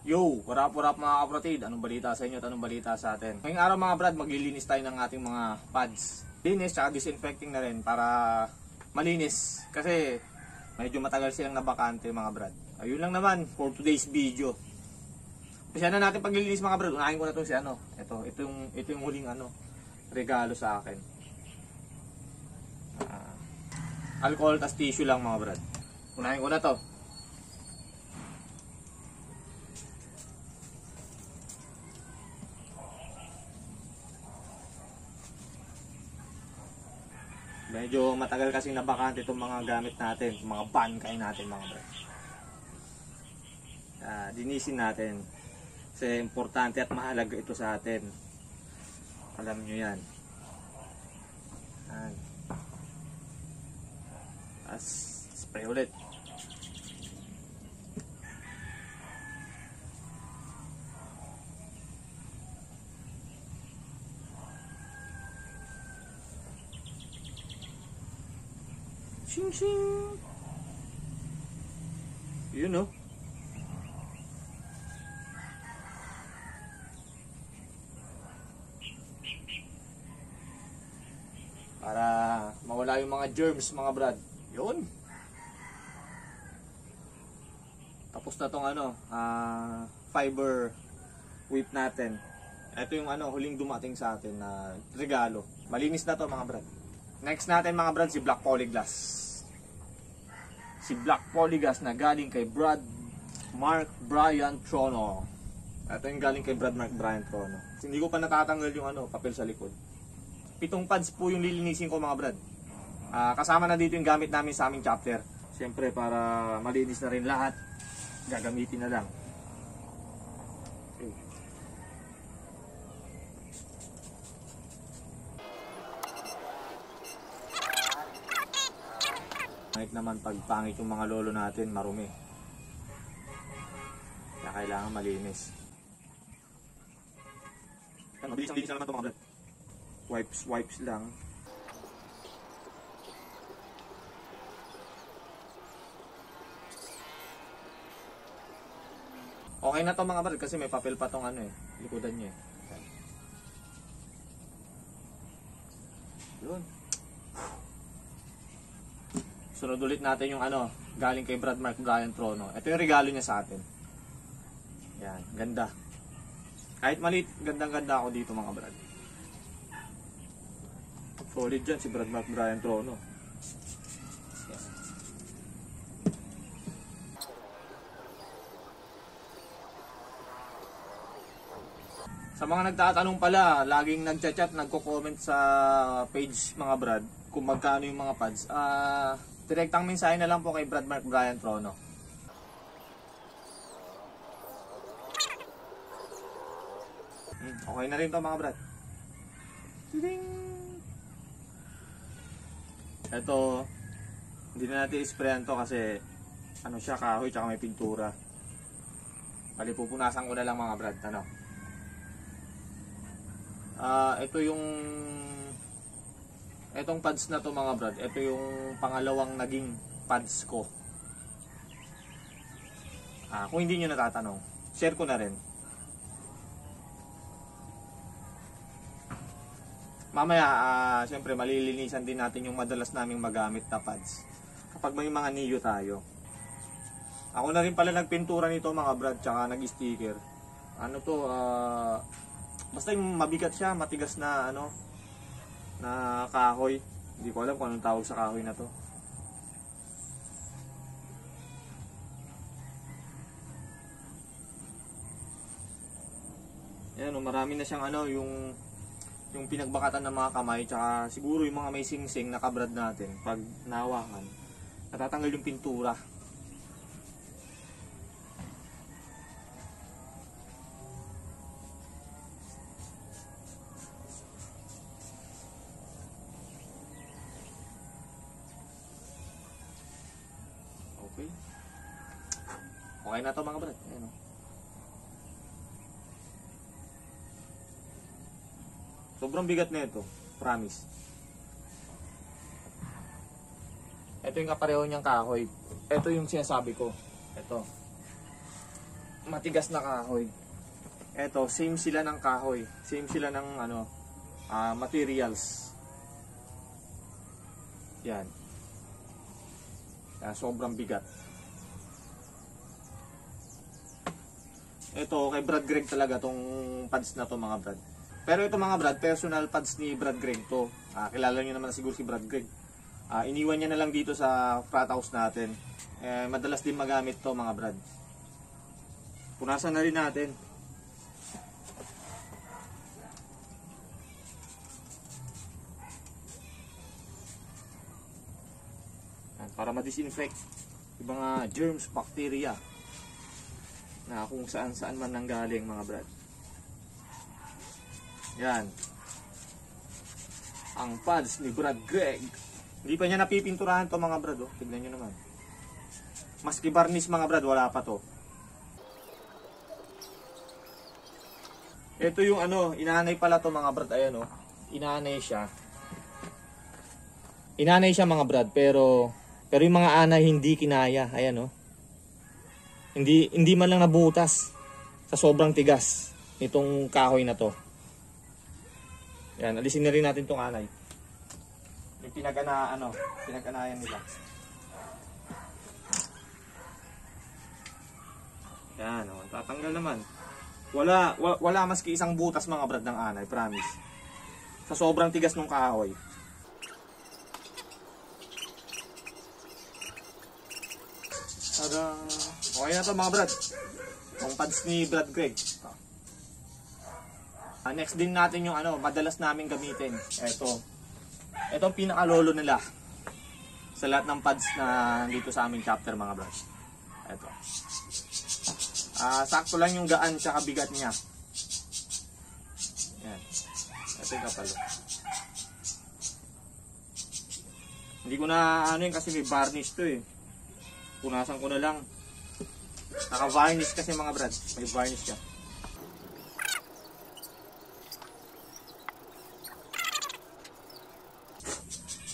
Yo, warap mga kapatid, anong balita sa inyo at anong balita sa atin? Ngayong araw mga brad, maglilinis tayo ng ating mga pads. Linis tsaka disinfecting na rin para malinis. Kasi medyo matagal silang nabakante mga brad. Ayun lang naman for today's video. Kasi na natin paglilinis mga brad, unahin ko na itong si ano. Ito yung huling regalo sa akin. Alcohol tas tissue lang mga brad. Unahin ko na to. Medyo matagal kasing nabakante itong mga gamit natin, itong mga bangkay natin mga bro. Dinisin natin kasi importante at mahalaga ito sa atin. Alam nyo yan. Spray ulit. Shing shing. You know. Para mawala yung mga germs mga brad. Yun. Tapos na tong fiber whip natin. Ito yung huling dumating sa atin na regalo. Malinis na to mga brad. Next natin mga brad si Black Polyglass. Si Black Polyglass na galing kay Brad Mark Brian Trono. Ito yung galing kay Brad Mark Brian Trono. Hindi ko pa natatanggal yung papel sa likod. 7 pads po yung lilinisin ko mga brad. Kasama na dito yung gamit namin sa aming chapter. Siyempre para malinis na rin lahat, gagamitin na lang. Kahit naman pag pangit yung mga lolo natin, marumi. Kaya kailangan malinis. Mabilis na naman ito mga brad. Wipes lang. Okay na to mga brad kasi may papel pa tong likodan niya. Yun. Sunod ulit natin yung galing kay Brad Mark Brian Trono. Ito yung regalo niya sa atin. Yan, ganda. Kahit maliit, gandang-ganda ako dito mga brad. Solid dyan si Brad Mark Brian Trono. Yan. Sa mga nagtatanong pala, laging nagchat-chat, nagko-comment sa page mga brad, kung magkano yung mga pads. Direktang mensahe na lang po kay Brad Mark Brian Trono. Okay na rin to mga brad. Ito, hindi na natin isprayan to kasi siya, kahoy tsaka may pintura. Bali pupunasan ko na lang mga brad. Ito yung etong pads na to mga brad, ito yung pangalawang naging pads ko. Kung hindi nyo natatanong, share ko na rin. Mamaya, siyempre malilinisan din natin yung madalas naming magamit na pads kapag may mga niyo tayo. Ako na rin pala nagpintura nito mga brad, tsaka nag-sticker. Basta yung mabigat siya, matigas na na kahoy. Hindi ko alam kung anong tawag sa kahoy na to. Ayan, marami na siyang yung pinagbakatan ng mga kamay, tsaka siguro yung mga may singsing na kabrad natin pag nahawakan, natatanggal yung pintura. Okay na to mga brad. Ayan, sobrang bigat na ito. Promise. Ito yung kapareho niyang kahoy. Ito yung sinasabi ko. Ito. matigas na kahoy. Eto, same sila ng kahoy. Same sila ng ano, materials. Yan. Sobrang bigat. Ito, kay Brad Greg talaga tong pads na to mga brad. Pero ito mga brad, personal pads ni Brad Greg to. Kilala nyo naman siguro si Brad Greg. Iniwan niya na lang dito sa frat house natin. Madalas din magamit to mga brad. Punasan na rin natin. Para ma-disinfect yung mga germs, bacteria na kung saan man nanggaling mga brad. Yan. Ang pads ni Brad Greg. Hindi pa niya napipinturahan to mga brad. Oh. Tignan nyo naman. Maski varnish mga brad, wala pa to. Ito yung ano, inanay pala to mga brad. Ayan oh. Inanay siya. Inanay siya mga brad, pero yung mga anay hindi kinaya. Ayan oh. Hindi man lang nabutas sa sobrang tigas nitong kahoy na to. Yan, alisin na rin natin tong anay. Yung pinag-anayan nila. Yan, oh, tatanggal naman. Wala maski isang butas mga brad ng anay, promise. Sa sobrang tigas ng kahoy. Okay na to mga brad. Ang pads ni Brad Greg. Next din natin yung ano, madalas namin gamitin. Ito ang pinakalolo nila sa lahat ng pads na dito sa aming chapter mga brad. Ito. Sakto lang yung gaan tsaka bigat niya. Yan. Ito yung kapalo. Hindi ko na ano yun kasi may varnish to eh. Punasan ko na lang. Naka-varnish kasi mga brad. May varnish siya.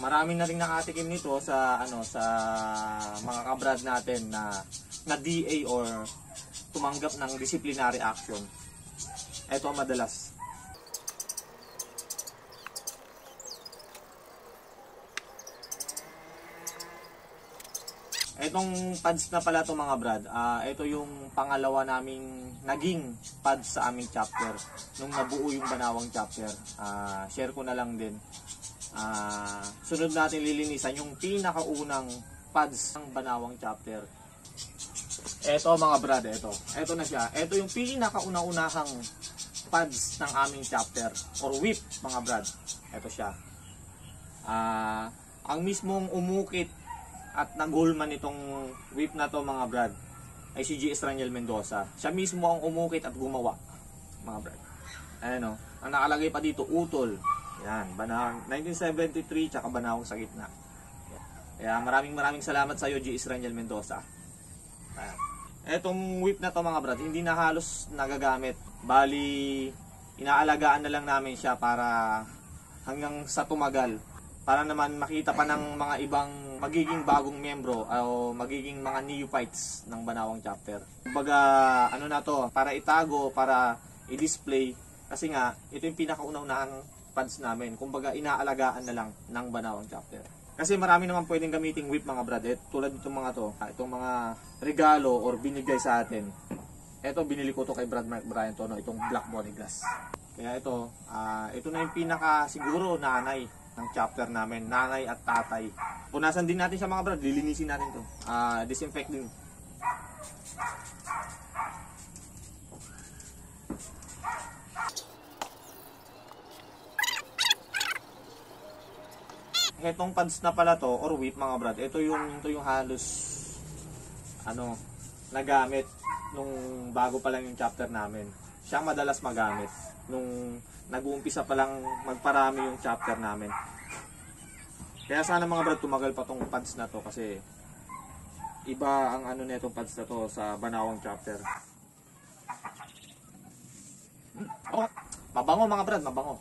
Marami na rin nakatikim nito sa ano sa mga kabrad natin na DA or tumanggap ng disciplinary action. Ito ang madalas. Itong pads na pala to mga brad, ito yung pangalawa naming naging pads sa aming chapter nung nabuo yung Banawang chapter. Share ko na lang din. Sunod natin lilinisan yung pinakaunang pads ng Banawang chapter. Ito mga brad, ito na siya. Ito yung pinakauna-unahang pads ng aming chapter or whip mga brad. Ito siya. Ang mismong umukit at nagulman itong whip na to mga brad ay si G.S. Raniel Mendoza. Siya mismo ang umukit at gumawa mga brad. Ayan o, ang nakalagay pa dito utol. Yan, Banawang 1973 tsaka Banawang sa gitna. Kaya maraming salamat sa iyo G.S. Raniel Mendoza. Etong whip na to mga brad, hindi na halos nagagamit. Bali, inaalagaan na lang namin siya para hanggang sa tumagal. Para naman makita pa ng mga ibang magiging bagong membro o magiging mga neophytes ng Banawang chapter. Kumbaga, ano na to, para itago, para i-display. Kasi nga, ito yung pinakauna-unahang pads namin. Kumbaga, inaalagaan na lang ng Banawang chapter. Kasi marami naman pwedeng gamiting whip mga brad. Tulad itong mga to, itong mga regalo or binigay sa atin. Ito, binili ko to kay Brad Mark Brian Tono, itong Black Bonnie Glass. Kaya ito na yung pinaka siguro nanay ng chapter namin, nanay at tatay. Punasan din natin siya mga brad, lilinisin natin to. Disinfect din. Etong pads na pala to or whip mga brad, ito yung halos ano nagamit nung bago pa lang yung chapter namin. Siya madalas magamit nung nag-uumpisa pa lang magparami yung chapter namin. Kaya sana mga brad tumagal pa tong pads na to kasi iba ang ano netong pads na to sa Banawang chapter. Oh, mabango mga brad, mabango.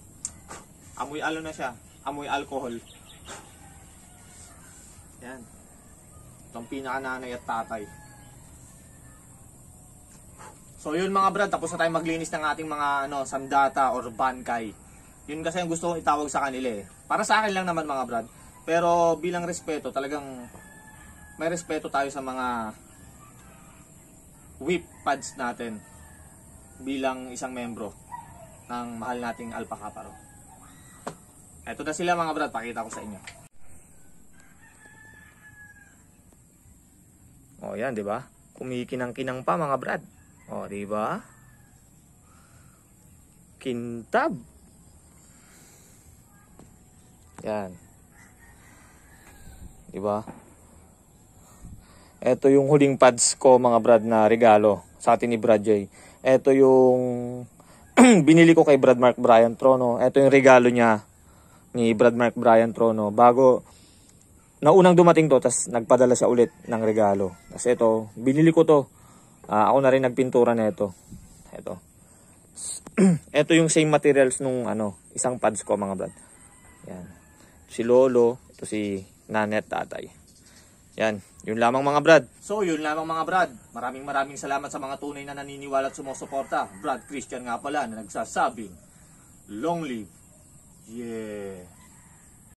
Amoy na siya, amoy alcohol. Yan. Itong pinaka nanay at tatay. So yun mga brad, tapos na tayo maglinis ng ating mga sandata or bankay. Yun kasi ang gusto kong itawag sa kanila eh. Para sa akin lang naman mga brad. Pero bilang respeto, talagang may respeto tayo sa mga whip pads natin bilang isang membro ng mahal nating Alpha Kappa Raw. Ito na sila mga brad, pakita ko sa inyo. Oh, yan, 'di ba? Kumikinang-kinang pa mga brad. Oh, 'di ba? Kintab. Yan. 'Di ba? Ito yung huling pads ko mga brad na regalo sa atin ni Brad J. Ito yung binili ko kay Brad Mark Brian Trono. Ito yung regalo niya ni Brad Mark Brian Trono bago naunang dumating to, tas nagpadala siya ulit ng regalo. Tas ito, binili ko to. Ako na rin nagpintura na ito. Ito. Ito yung same materials nung isang pads ko mga brad. Yan. Si Lolo, ito si Nanet Tatay. Yan, yun lamang mga brad. So yun lamang mga brad. Maraming salamat sa mga tunay na naniniwala at sumusuporta. Brad Christian nga pala na nagsasabing, long live. Yeah.